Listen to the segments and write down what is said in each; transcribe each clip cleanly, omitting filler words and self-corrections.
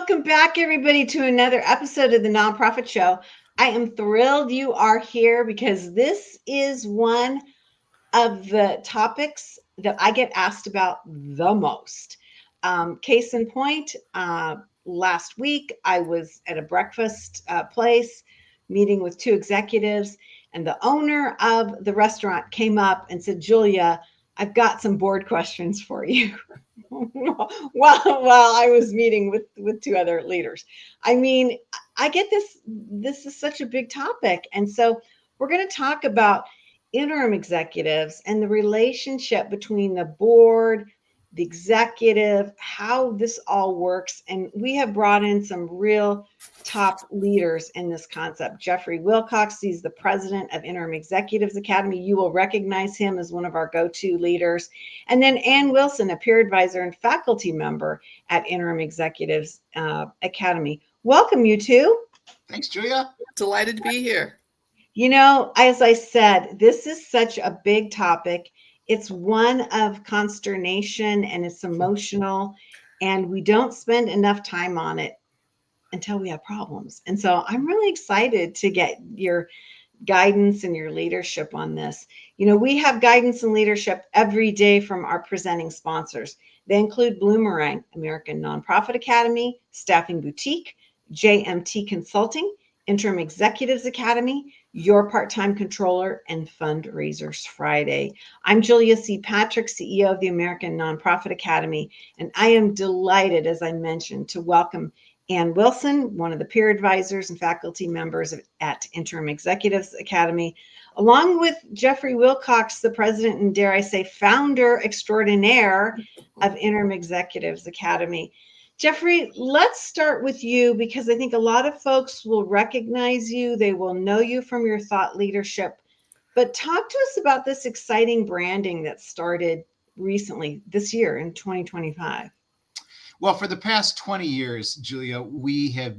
welcome back, everybody, to another episode of the Nonprofit Show. I am thrilled you are here because this is one of the topics that I get asked about the most. Case in point, last week I was at a breakfast place meeting with two executives, and the owner of the restaurant came up and said, Julia, I've got some board questions for you. while I was meeting with two other leaders. I mean, I get this is such a big topic. And so we're going to talk about interim executives and the relationship between the board, the executive, how this all works. And we have brought in some real top leaders in this concept. Jeffrey Wilcox, he's the president of Interim Executives Academy. You will recognize him as one of our go-to leaders. And then Ann Wilson, a peer advisor and faculty member at Interim Executives Academy. Welcome, you two. Thanks, Julia. Delighted to be here. You know, as I said, this is such a big topic. It's one of consternation and it's emotional, and we don't spend enough time on it until we have problems. And so I'm really excited to get your guidance and your leadership on this. You know, we have guidance and leadership every day from our presenting sponsors. They include Bloomerang, American Nonprofit Academy, Staffing Boutique, JMT Consulting, Interim Executives Academy, Your Part-Time Controller, and Fundraisers Friday. I'm Julia C. Patrick, CEO of the American Nonprofit Academy, and I am delighted, as I mentioned, to welcome Ann Wilson, one of the peer advisors and faculty members at Interim Executives Academy, along with Jeffrey Wilcox, the president and, dare I say, founder extraordinaire of Interim Executives Academy. Jeffrey, let's start with you because I think a lot of folks will recognize you. They will know you from your thought leadership. But talk to us about this exciting branding that started recently this year in 2025. Well, for the past 20 years, Julia, we have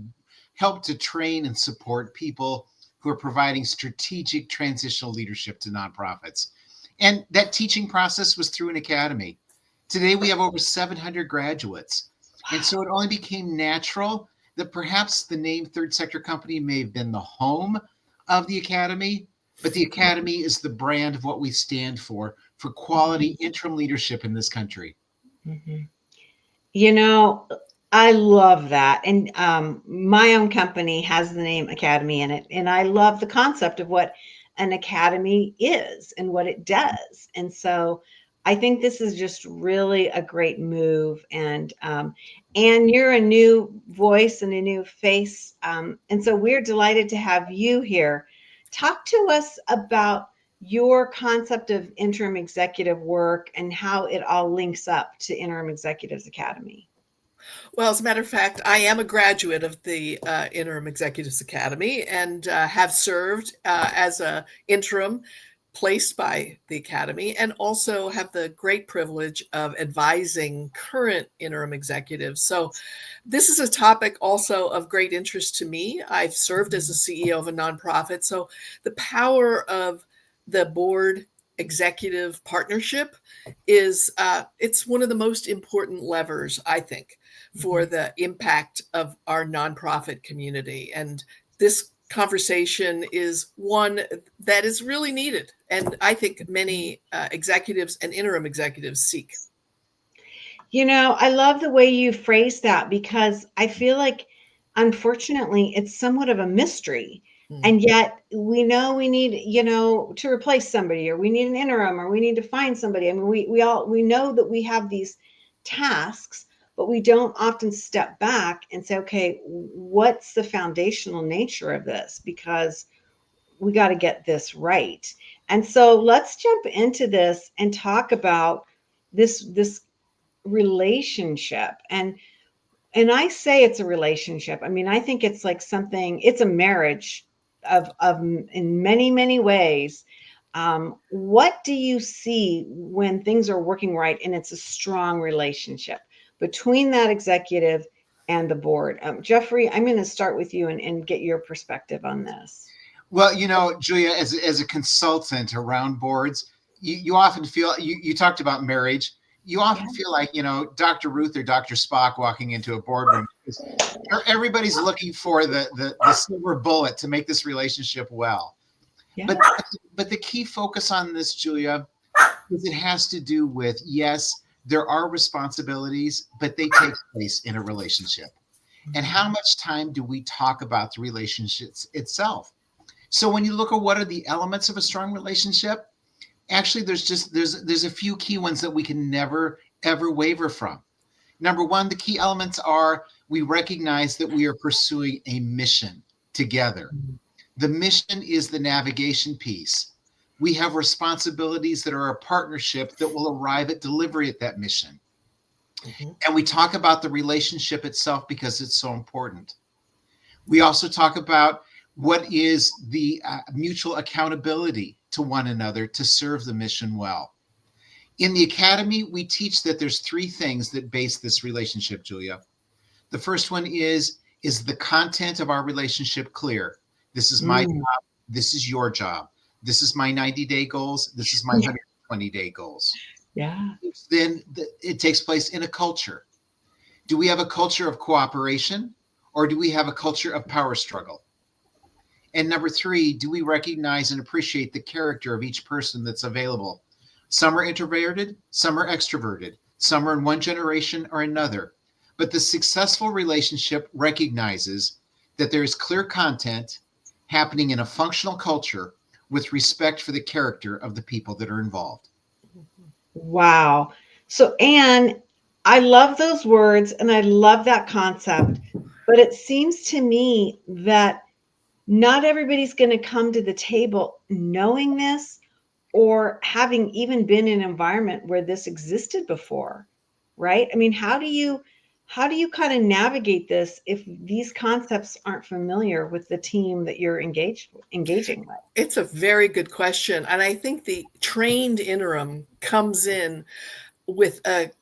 helped to train and support people who are providing strategic transitional leadership to nonprofits. And that teaching process was through an academy. Today, we have over 700 graduates. And so it only became natural that perhaps the name Third Sector Company may have been the home of the academy, but the academy is the brand of what we stand for quality interim leadership in this country. Mm-hmm. You know, I love that. And my own company has the name Academy in it. And I love the concept of what an academy is and what it does. And so I think this is just really a great move. And you're a new voice and a new face. And so we're delighted to have you here. Talk to us about your concept of interim executive work and how it all links up to Interim Executives Academy. Well, as a matter of fact, I am a graduate of the Interim Executives Academy and have served as an interim placed by the Academy, and also have the great privilege of advising current interim executives. So this is a topic also of great interest to me. I've served as a CEO of a nonprofit. So the power of the board executive partnership is it's one of the most important levers, I think, for the impact of our nonprofit community. And this conversation is one that is really needed, and I think many executives and interim executives seek. You know, I love the way you phrase that because I feel like, unfortunately, it's somewhat of a mystery. And yet we know we need, you know, to replace somebody, or we need an interim, or we need to find somebody. I mean, we know that we have these tasks, but we don't often step back and say, okay, what's the foundational nature of this? Because we got to get this right. And so let's jump into this and talk about this relationship. And I say it's a relationship. I mean, I think it's like something, it's a marriage of in many, many ways. What do you see when things are working right and it's a strong relationship between that executive and the board? Jeffrey, I'm going to start with you and get your perspective on this. Well, you know, Julia, as a consultant around boards, you often feel, you talked about marriage. you often feel like, Dr. Ruth or Dr. Spock walking into a boardroom. Everybody's looking for the silver bullet to make this relationship well. Yeah. But the key focus on this, Julia, is it has to do with, yes, there are responsibilities, but they take place in a relationship. And how much time do we talk about the relationship itself? So when you look at what are the elements of a strong relationship, actually there's a few key ones that we can never ever waver from. Number one, the key elements are we recognize that we are pursuing a mission together. The mission is the navigation piece. We have responsibilities that are a partnership that will arrive at delivery at that mission. Mm-hmm. And we talk about the relationship itself because it's so important. We also talk about what is the mutual accountability to one another to serve the mission well. In the academy, we teach that there's three things that base this relationship, Julia. The first one is the content of our relationship clear? This is my job. This is your job. This is my 90-day goals. This is my 120-day goals. Yeah. Then it takes place in a culture. Do we have a culture of cooperation, or do we have a culture of power struggle? And number three, do we recognize and appreciate the character of each person that's available? Some are introverted, some are extroverted, some are in one generation or another. But the successful relationship recognizes that there is clear content happening in a functional culture with respect for the character of the people that are involved. Wow. So, Anne, I love those words and I love that concept, but it seems to me that not everybody's going to come to the table knowing this or having even been in an environment where this existed before, right? I mean, how do you kind of navigate this if these concepts aren't familiar with the team that you're engaging with? It's a very good question. And I think the trained interim comes in with a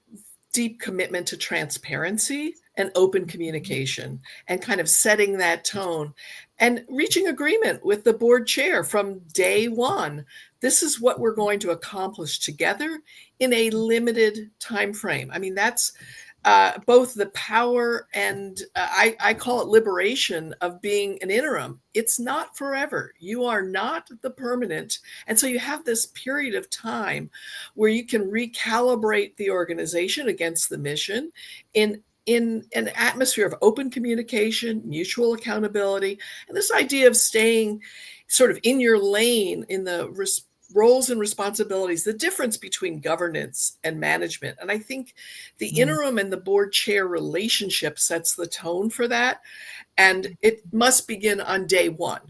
deep commitment to transparency and open communication and kind of setting that tone and reaching agreement with the board chair from day one. This is what we're going to accomplish together in a limited time frame. I mean, that's both the power and I call it liberation of being an interim. It's not forever. You are not the permanent. And so you have this period of time where you can recalibrate the organization against the mission in an atmosphere of open communication, mutual accountability, and this idea of staying sort of in your lane in the roles and responsibilities, the difference between governance and management. And I think the interim and the board chair relationship sets the tone for that. And it must begin on day one.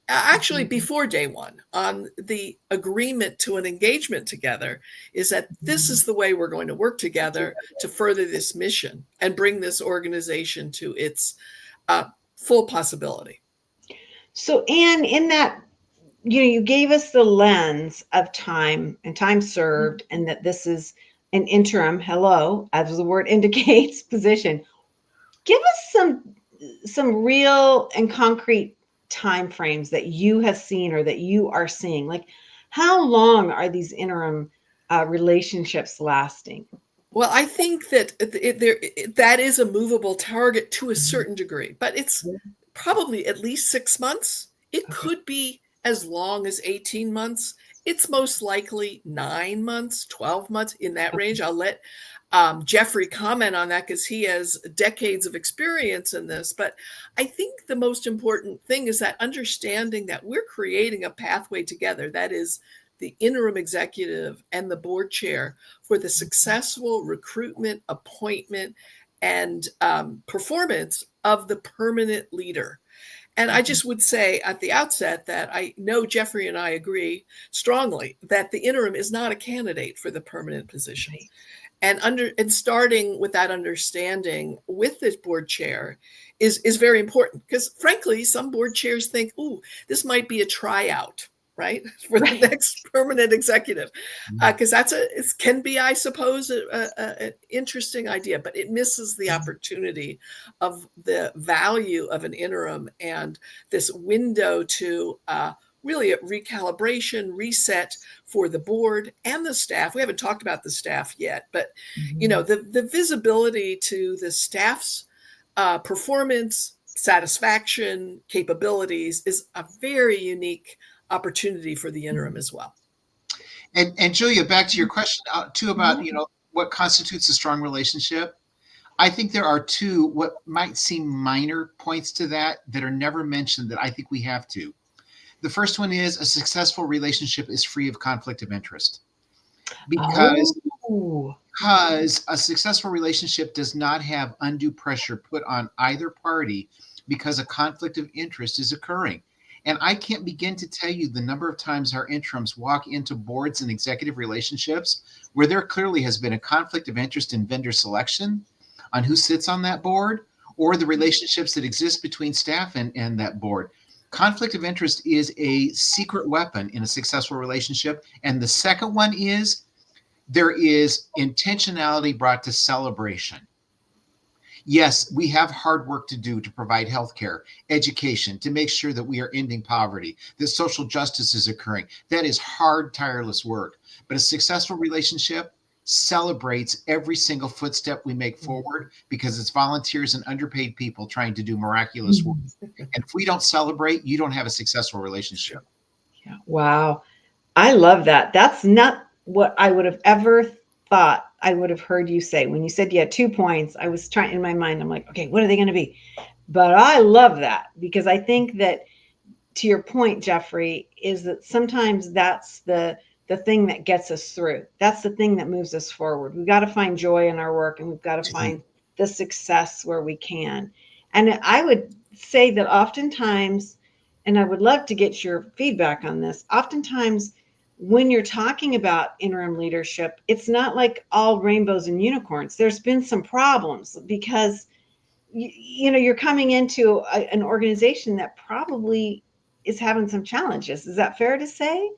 Actually, before day one, on the agreement to an engagement together, is that this is the way we're going to work together to further this mission and bring this organization to its full possibility. So, Anne, in that, you gave us the lens of time and time served, and that this is an interim, hello, as the word indicates, position. Give us some real and concrete time frames that you have seen or that you are seeing. Like, how long are these interim relationships lasting? Well, I think that that is a movable target to a certain degree, but it's probably at least 6 months. It could be as long as 18 months. It's most likely 9 months, 12 months, in that range. I'll let Jeffrey comment on that because he has decades of experience in this. But I think the most important thing is that understanding that we're creating a pathway together. That is the interim executive and the board chair for the successful recruitment, appointment, and performance of the permanent leader. And I just would say at the outset that I know Jeffrey and I agree strongly that the interim is not a candidate for the permanent position. And starting with that understanding with this board chair is very important, because frankly, some board chairs think, "Ooh, this might be a tryout, right, for the next permanent executive," because it can be, I suppose, an interesting idea, but it misses the opportunity of the value of an interim and this window to really a recalibration, reset for the board and the staff. We haven't talked about the staff yet, but the visibility to the staff's performance, satisfaction, capabilities is a very unique opportunity for the interim as well. And Julia, back to your question too about what constitutes a strong relationship. I think there are two what might seem minor points to that are never mentioned that I think we have to. The first one is a successful relationship is free of conflict of interest, because a successful relationship does not have undue pressure put on either party because a conflict of interest is occurring. And I can't begin to tell you the number of times our interims walk into boards and executive relationships where there clearly has been a conflict of interest in vendor selection on who sits on that board, or the relationships that exist between staff and that board. Conflict of interest is a secret weapon in a successful relationship. And the second one is there is intentionality brought to celebration. Yes, we have hard work to do to provide healthcare, education, to make sure that we are ending poverty, that social justice is occurring. That is hard, tireless work. But a successful relationship celebrates every single footstep we make forward, because it's volunteers and underpaid people trying to do miraculous work. And if we don't celebrate, you don't have a successful relationship. Yeah. Wow. I love that. That's not what I would have ever thought I would have heard you say. When you said you had 2 points, I was trying in my mind, I'm like, okay, what are they going to be? But I love that, because I think that, to your point, Jeffrey, is that sometimes that's the thing that gets us through. That's the thing that moves us forward. We've got to find joy in our work, and we've got to find the success where we can. And I would say that oftentimes, and I would love to get your feedback on this, oftentimes when you're talking about interim leadership, it's not like all rainbows and unicorns. There's been some problems, because you're coming into an organization that probably is having some challenges. Is that fair to say?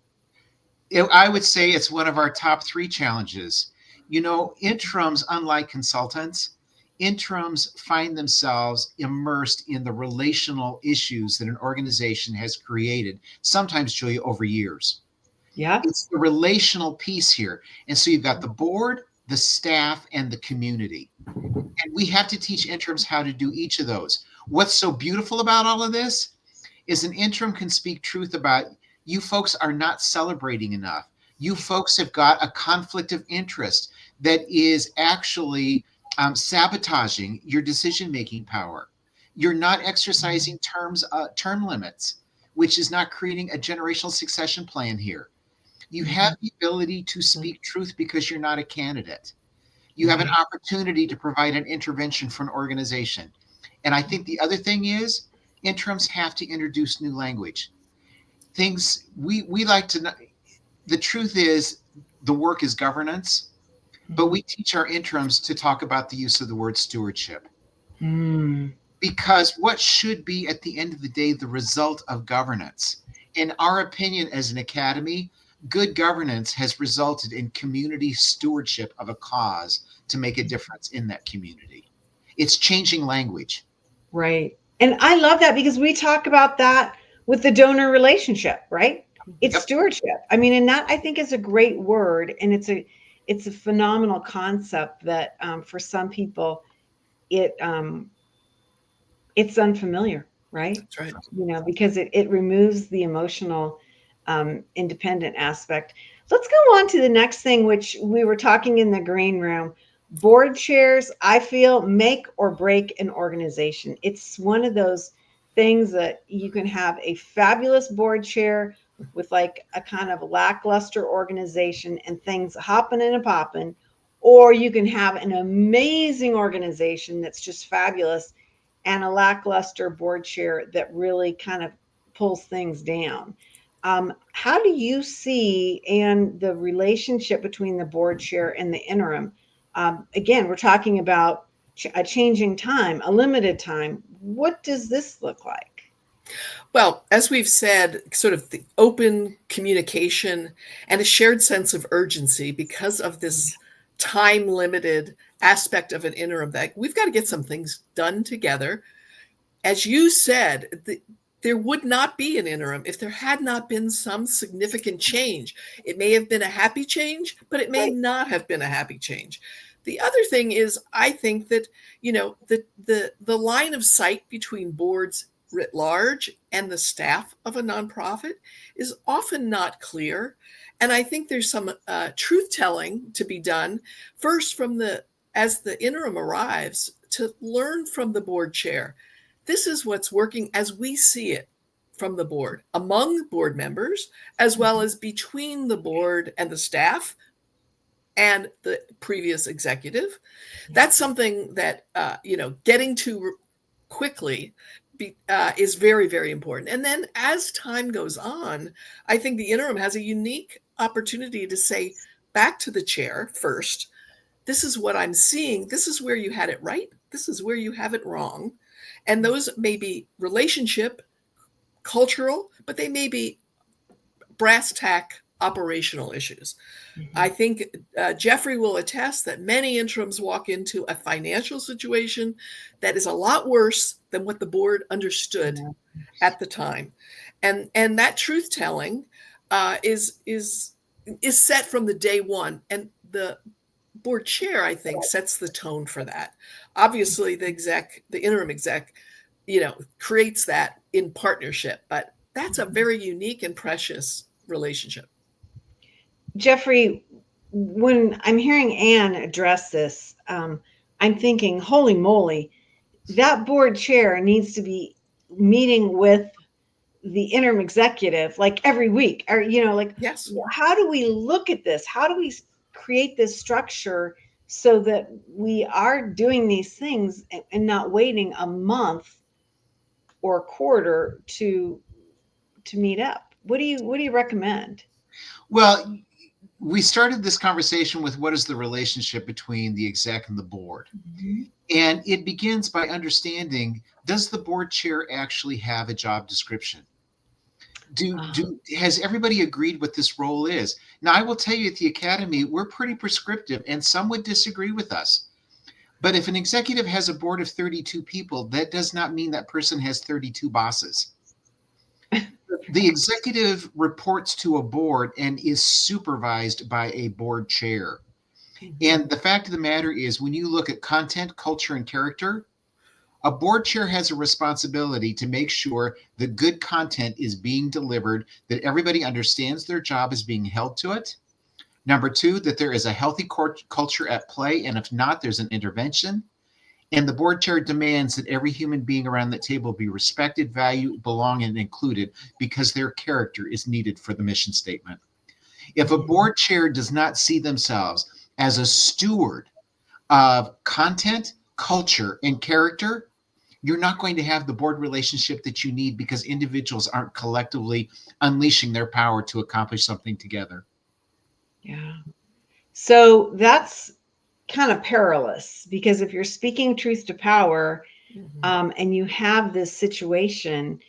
I would say it's one of our top 3 challenges. Interims, unlike consultants, interims find themselves immersed in the relational issues that an organization has created, sometimes, Julia, over years. Yeah. It's the relational piece here. And so you've got the board, the staff, and the community. And we have to teach interims how to do each of those. What's so beautiful about all of this is an interim can speak truth about, you folks are not celebrating enough. You folks have got a conflict of interest that is actually sabotaging your decision-making power. You're not exercising term limits, which is not creating a generational succession plan here. You have the ability to speak truth because you're not a candidate. You have an opportunity to provide an intervention for an organization. And I think the other thing is, interims have to introduce new language. Things we like to know. The truth is, the work is governance, but we teach our interims to talk about the use of the word stewardship. Because what should be, at the end of the day, the result of governance? In our opinion, as an academy, good governance has resulted in community stewardship of a cause to make a difference in that community. It's changing language. Right. And I love that, because we talk about that with the donor relationship, right? It's stewardship. I mean, and that, I think, is a great word. And it's a phenomenal concept that for some people, it's unfamiliar, right? That's right. Because it removes the emotional independent aspect. Let's go on to the next thing, which we were talking in the green room. Board chairs, I feel, make or break an organization. It's one of those things that you can have a fabulous board chair with like a kind of lackluster organization and things hopping and a popping, or you can have an amazing organization that's just fabulous and a lackluster board chair that really kind of pulls things down. How do you see and the relationship between the board chair and the interim? Again, we're talking about a changing time, a limited time. What does this look like? Well, as we've said, sort of the open communication and a shared sense of urgency, because of this time limited aspect of an interim, that we've got to get some things done together. As you said, there would not be an interim if there had not been some significant change. It may have been a happy change, but it may not have been a happy change. The other thing is, I think that, the line of sight between boards writ large and the staff of a nonprofit is often not clear. And I think there's some truth telling to be done first as the interim arrives, to learn from the board chair. This is what's working as we see it from the board, among board members, as well as between the board and the staff and the previous executive. That's something that, getting to quickly is very, very important. And then as time goes on, I think the interim has a unique opportunity to say back to the chair first, this is what I'm seeing. This is where you had it right. This is where you have it wrong. And those may be relationship, cultural, but they may be brass tack operational issues. I think Jeffrey will attest that many interims walk into a financial situation that is a lot worse than what the board understood at the time. And that truth telling is set from the day one. And the board chair, I think, sets the tone for that. Obviously, the interim exec, creates that in partnership, but that's a very unique and precious relationship. Jeffrey, when I'm hearing Anne address this, I'm thinking, holy moly, that board chair needs to be meeting with the interim executive like every week, or Yes. How do we look at this? How do we create this structure so that we are doing these things and not waiting a month or a quarter to meet up? What do you recommend? Well, we started this conversation with what is the relationship between the exec and the board. Mm-hmm. And it begins by understanding, does the board chair actually have a job description? Has everybody agreed what this role is? Now, I will tell you, at the Academy, we're pretty prescriptive, and some would disagree with us. But if an executive has a board of 32 people, that does not mean that person has 32 bosses. The executive reports to a board and is supervised by a board chair. Mm-hmm. And the fact of the matter is, when you look at content, culture, and character, a board chair has a responsibility to make sure the good content is being delivered, that everybody understands their job is being held to it. Number two, that there is a healthy culture at play, and if not, there's an intervention. And the board chair demands that every human being around the table be respected, valued, belong, and included, because their character is needed for the mission statement. If a board chair does not see themselves as a steward of content, culture, and character, you're not going to have the board relationship that you need, because individuals aren't collectively unleashing their power to accomplish something together. Yeah. So that's kind of perilous, because if you're speaking truth to power, and you have this situation,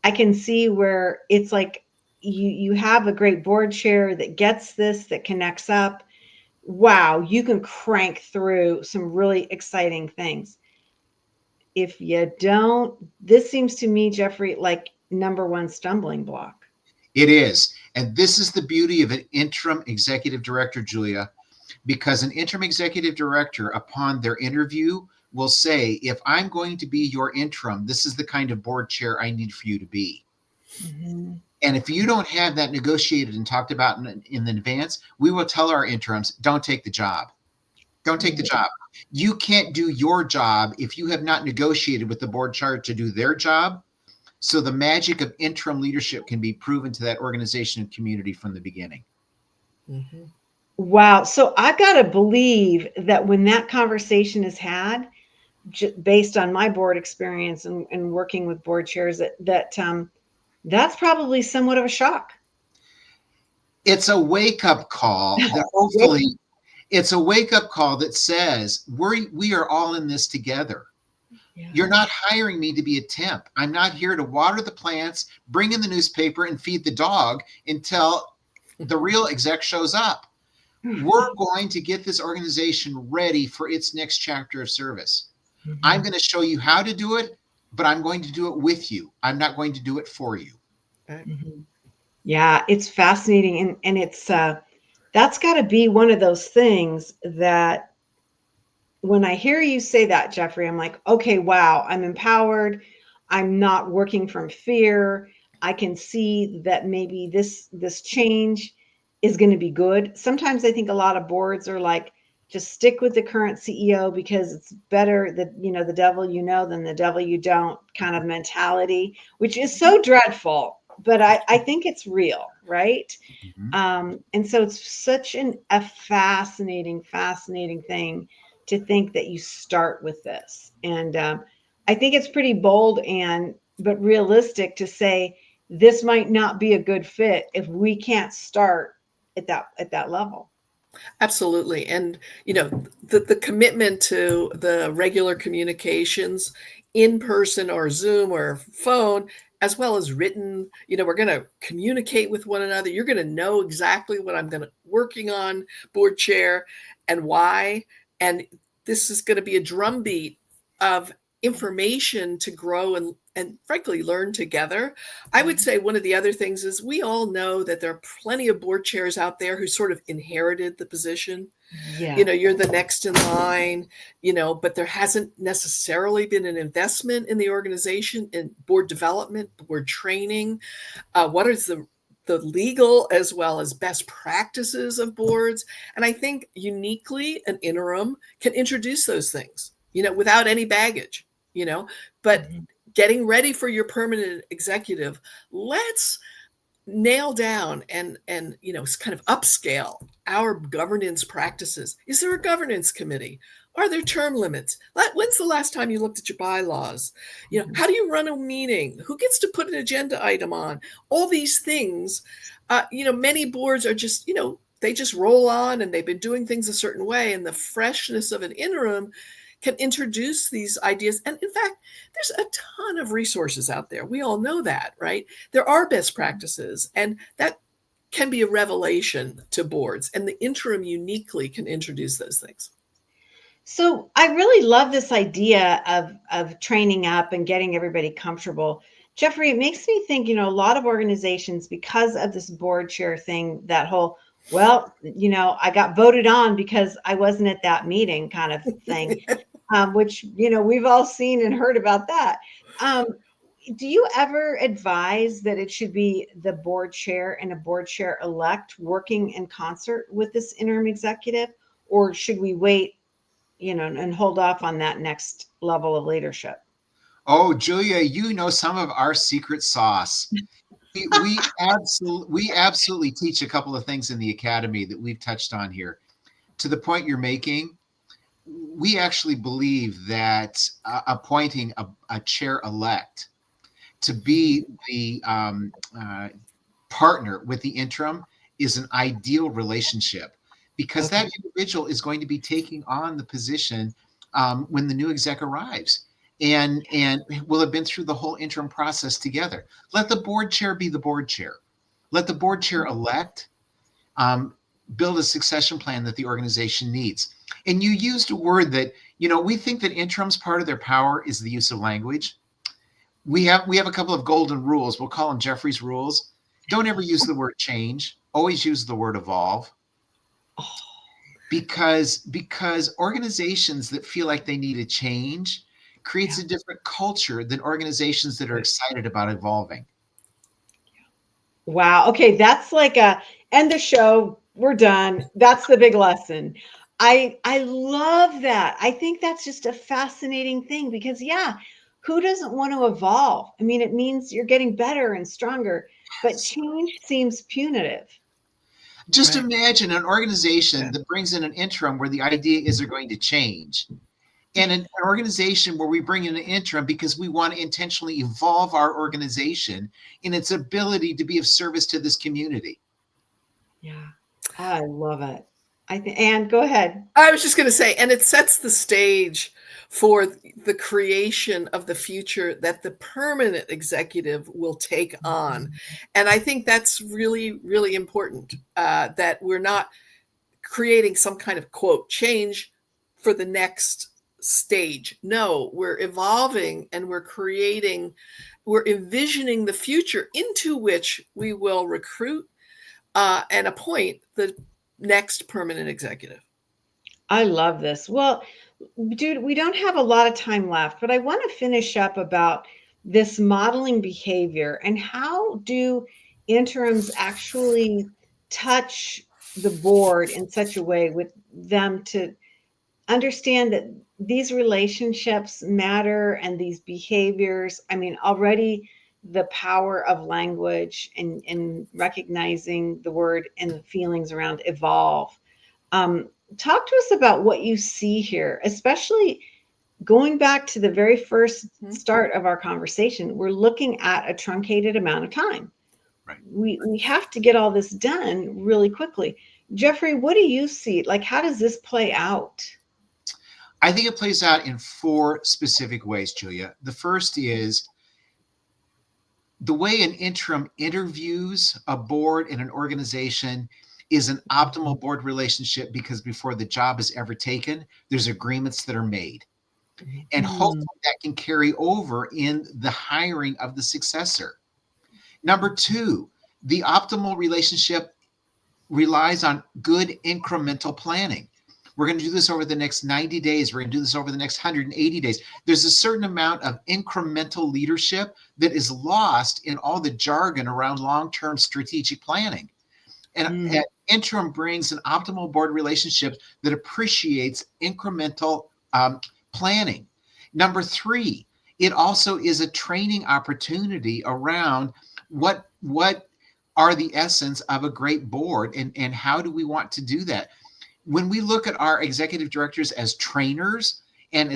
I can see where it's like you have a great board chair that gets this, that connects up. Wow, you can crank through some really exciting things. If you don't, this seems to me, Jeffrey, like number one stumbling block. It is. And this is the beauty of an interim executive director, Julia, because an interim executive director, upon their interview, will say, if I'm going to be your interim, this is the kind of board chair I need for you to be. Mm-hmm. And if you don't have that negotiated and talked about in advance, we will tell our interims, don't take the job. Don't take the job. You can't do your job if you have not negotiated with the board chair to do their job. So the magic of interim leadership can be proven to that organization and community from the beginning. Mm-hmm. Wow. So I got to believe that when that conversation is had, based on my board experience and working with board chairs, that's probably somewhat of a shock. It's a wake-up call that hopefully it's a wake-up call that says we are all in this together. Yeah. You're not hiring me to be a temp. I'm not here to water the plants, bring in the newspaper, and feed the dog until the real exec shows up. We're going to get this organization ready for its next chapter of service. Mm-hmm. I'm going to show you how to do it. but I'm going to do it with you. I'm not going to do it for you. Right. Mhm. Yeah, it's fascinating. And it's, that's got to be one of those things that when I hear you say that, Jeffrey, I'm like, okay, wow, I'm empowered. I'm not working from fear. I can see that maybe this change is going to be good. Sometimes I think a lot of boards are like, just stick with the current CEO because it's better that, the devil you know than the devil you don't kind of mentality, which is so dreadful. But I think it's real, right? Mhm. And so it's such a fascinating thing to think that you start with this. And I think it's pretty bold but realistic to say this might not be a good fit if we can't start at that level. Absolutely. And, the commitment to the regular communications in person or Zoom or phone, as well as written, we're going to communicate with one another. You're going to know exactly what I'm going to working on, board chair, and why. And this is going to be a drumbeat of information to grow and frankly learn together. I would say one of the other things is we all know that there are plenty of board chairs out there who sort of inherited the position. Yeah. You're the next in line, but there hasn't necessarily been an investment in the organization in board development, board training. What is the legal as well as best practices of boards? And I think uniquely an interim can introduce those things, without any baggage, but Mhm. getting ready for your permanent executive, let's nail down and kind of upscale our governance practices. Is there a governance committee? Are there term limits? When's the last time you looked at your bylaws? How do you run a meeting? Who gets to put an agenda item on? All these things. Many boards are just, they just roll on and they've been doing things a certain way, and the freshness of an interim can introduce these ideas. And in fact, there's a ton of resources out there. We all know that, right? There are best practices, and that can be a revelation to boards. And the interim uniquely can introduce those things. So I really love this idea of training up and getting everybody comfortable. Jeffrey, it makes me think, a lot of organizations, because of this board chair thing, that whole, well, I got voted on because I wasn't at that meeting kind of thing, which, we've all seen and heard about that. Um, do you ever advise that it should be the board chair and a board chair elect working in concert with this interim executive, or should we wait, and hold off on that next level of leadership? Oh, Julia, you know some of our secret sauce. We absolutely teach a couple of things in the academy that we've touched on here. To the point you're making, we actually believe that appointing a chair elect to be the partner with the interim is an ideal relationship, because that individual is going to be taking on the position when the new exec arrives, and will have been through the whole interim process together. Let the board chair be the board chair. Let the board chair elect um, build a succession plan that the organization needs. And you used a word that, we think that interims, part of their power is the use of language. We have a couple of golden rules. We'll call them Jeffrey's rules. Don't ever use the word change. Always use the word evolve. Because organizations that feel like they need a change creates Yeah. a different culture than organizations that are excited about evolving. Wow. Okay, that's like a end the show. We're done. That's the big lesson. I love that. I think that's just a fascinating thing because yeah, who doesn't want to evolve? I mean, it means you're getting better and stronger, but Yes. change seems punitive. Just Right. imagine an organization Yeah. that brings in an interim where the idea is they're going to change, and an organization where we bring in an interim because we want to intentionally evolve our organization in its ability to be of service to this community. Yeah. I love it. I think, and go ahead. I was just going to say, and it sets the stage for the creation of the future that the permanent executive will take on. And I think that's really, really important, that we're not creating some kind of quote change for the next stage. No, we're evolving and we're envisioning the future into which we will recruit and appoint the next permanent executive. I love this. Well, dude, we don't have a lot of time left, but I want to finish up about this modeling behavior and how do interims actually touch the board in such a way with them to understand that these relationships matter and these behaviors. I mean, already the power of language and recognizing the word and the feelings around evolve. Talk to us about what you see here, especially going back to the very first start of our conversation. We're looking at a truncated amount of time. Right. We have to get all this done really quickly. Jeffrey, what do you see? Like, how does this play out? I think it plays out in 4 specific ways, Julia. The first is the way an interim interviews a board in an organization is an optimal board relationship, because before the job is ever taken, there's agreements that are made. And hopefully that can carry over in the hiring of the successor. Number 2, the optimal relationship relies on good incremental planning. We're going to do this over the next 90 days. We're going to do this over the next 180 days. There's a certain amount of incremental leadership that is lost in all the jargon around long-term strategic planning. And interim brings an optimal board relationship that appreciates incremental planning. Number 3, it also is a training opportunity around what are the essence of a great board and how do we want to do that. When we look at our executive directors as trainers and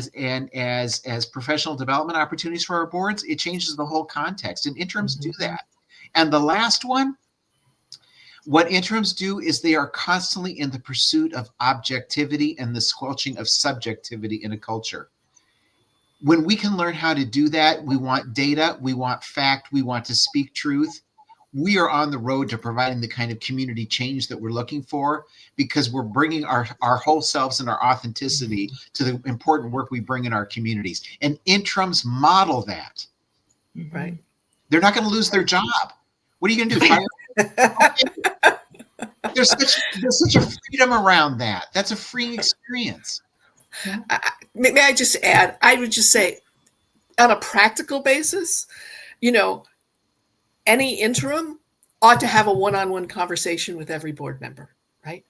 as professional development opportunities for our boards, it changes the whole context, and interims do that. And the last one, what interims do is they are constantly in the pursuit of objectivity and the squelching of subjectivity in a culture. When we can learn how to do that, we want data, we want fact, we want to speak truth. We are on the road to providing the kind of community change that we're looking for, because we're bringing our whole selves and our authenticity to the important work we bring in our communities. And interims model that. Right. They're not going to lose their job. What are you going to do? Fire? There's such a freedom around that. That's a freeing experience. May I just add, I would just say, on a practical basis, any interim ought to have a one-on-one conversation with every board member, right?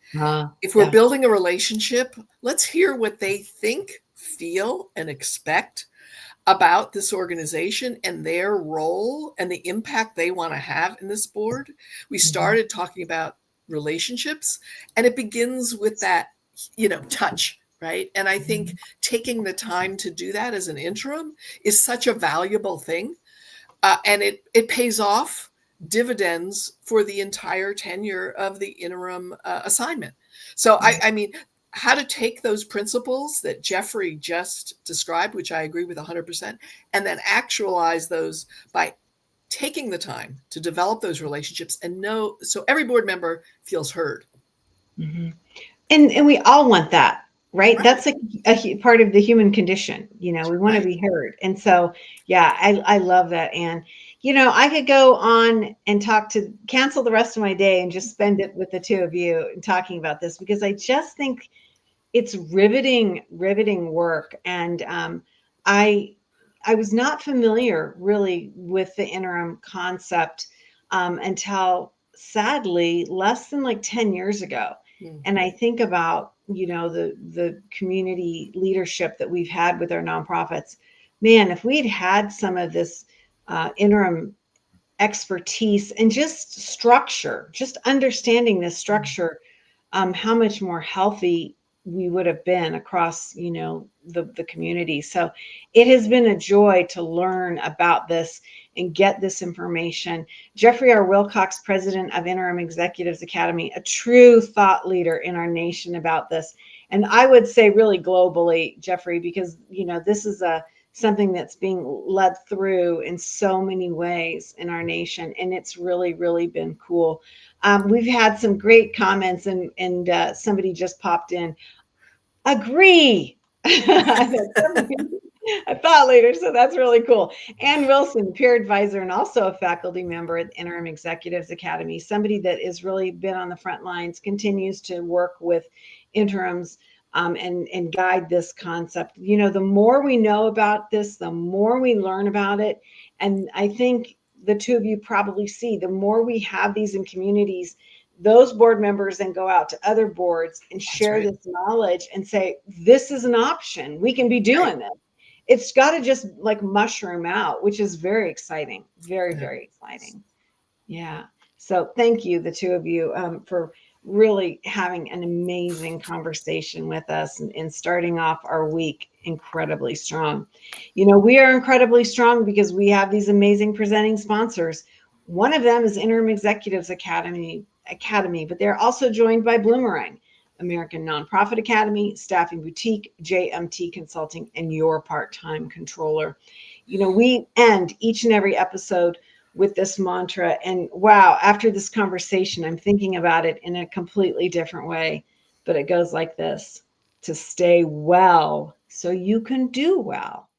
If we're building a relationship, let's hear what they think, feel, and expect about this organization and their role and the impact they want to have in this board. We started talking about relationships, and it begins with that, touch, right? And I think taking the time to do that as an interim is such a valuable thing. And it pays off dividends for the entire tenure of the interim assignment. So I mean, how to take those principles that Jeffrey just described, which I agree with 100%, and then actualize those by taking the time to develop those relationships and know, so every board member feels heard. And we all want that, right? That's a part of the human condition. We want to be heard. And so, yeah, I love that. And, I could go on and cancel the rest of my day and just spend it with the two of you and talking about this, because I just think it's riveting work. And I was not familiar really with the interim concept until, sadly, less than like 10 years ago. And I think about, the community leadership that we've had with our nonprofits. Man, if we'd had some of this interim expertise and just structure, just understanding this structure, how much more healthy we would have been across, the community. So it has been a joy to learn about this and get this information. Jeffrey R. Wilcox, president of Interim Executives Academy, a true thought leader in our nation about this. And I would say really globally, Jeffrey, because, this is something that's being led through in so many ways in our nation. And it's really, really been cool. We've had some great comments and somebody just popped in. Agree. A thought leader, so that's really cool. Ann Wilson, peer advisor and also a faculty member at Interim Executives Academy, somebody that has really been on the front lines, continues to work with interims and guide this concept. You know, the more we know about this, the more we learn about it. And I think the two of you probably see, the more we have these in communities, those board members then go out to other boards and share this knowledge and say, this is an option. We can be doing this. It's got to just like mushroom out, which is very exciting. Very, very exciting. Yeah. So thank you, the two of you, for really having an amazing conversation with us and starting off our week incredibly strong. You know, we are incredibly strong because we have these amazing presenting sponsors. One of them is Interim Executives Academy, but they're also joined by Bloomerang, American Nonprofit Academy, Staffing Boutique, JMT Consulting, and Your Part-Time Controller. You know, we end each and every episode with this mantra. And wow, after this conversation, I'm thinking about it in a completely different way. But it goes like this: to stay well so you can do well.